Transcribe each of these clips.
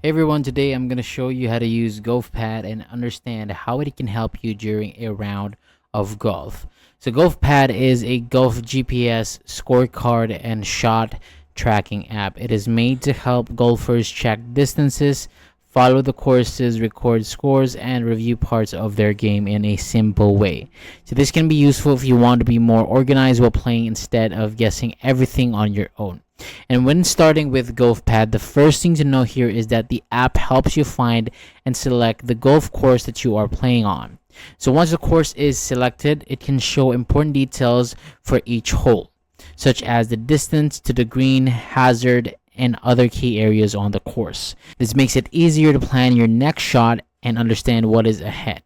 Hey everyone, today I'm going to show you how to use Golf Pad and understand how it can help you during a round of golf. So Golf Pad is a golf GPS scorecard and shot tracking app. It is made to help golfers check distances, follow the courses, record scores, and review parts of their game in a simple way. So this can be useful if you want to be more organized while playing instead of guessing everything on your own. And when starting with Golf Pad, the first thing to know here is that the app helps you find and select the golf course that you are playing on. So once the course is selected, it can show important details for each hole, such as the distance to the green, hazard, and other key areas on the course. This makes it easier to plan your next shot and understand what is ahead.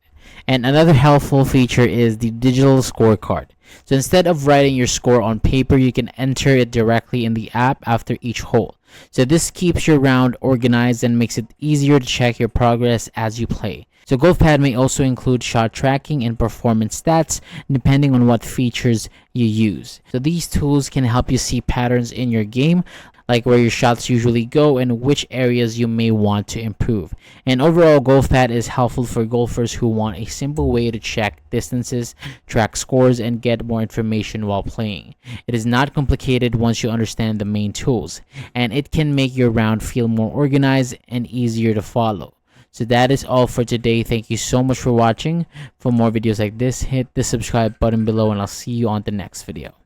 And another helpful feature is the digital scorecard. So instead of writing your score on paper, you can enter it directly in the app after each hole. So this keeps your round organized and makes it easier to check your progress as you play. So GolfPad may also include shot tracking and performance stats depending on what features you use. So these tools can help you see patterns in your game, like where your shots usually go and which areas you may want to improve. And overall, GolfPad is helpful for golfers who want a simple way to check distances, track scores, and get more information while playing. It is not complicated once you understand the main tools, and it can make your round feel more organized and easier to follow. So that is all for today. Thank you so much for watching. For more videos like this, hit the subscribe button below and I'll see you on the next video.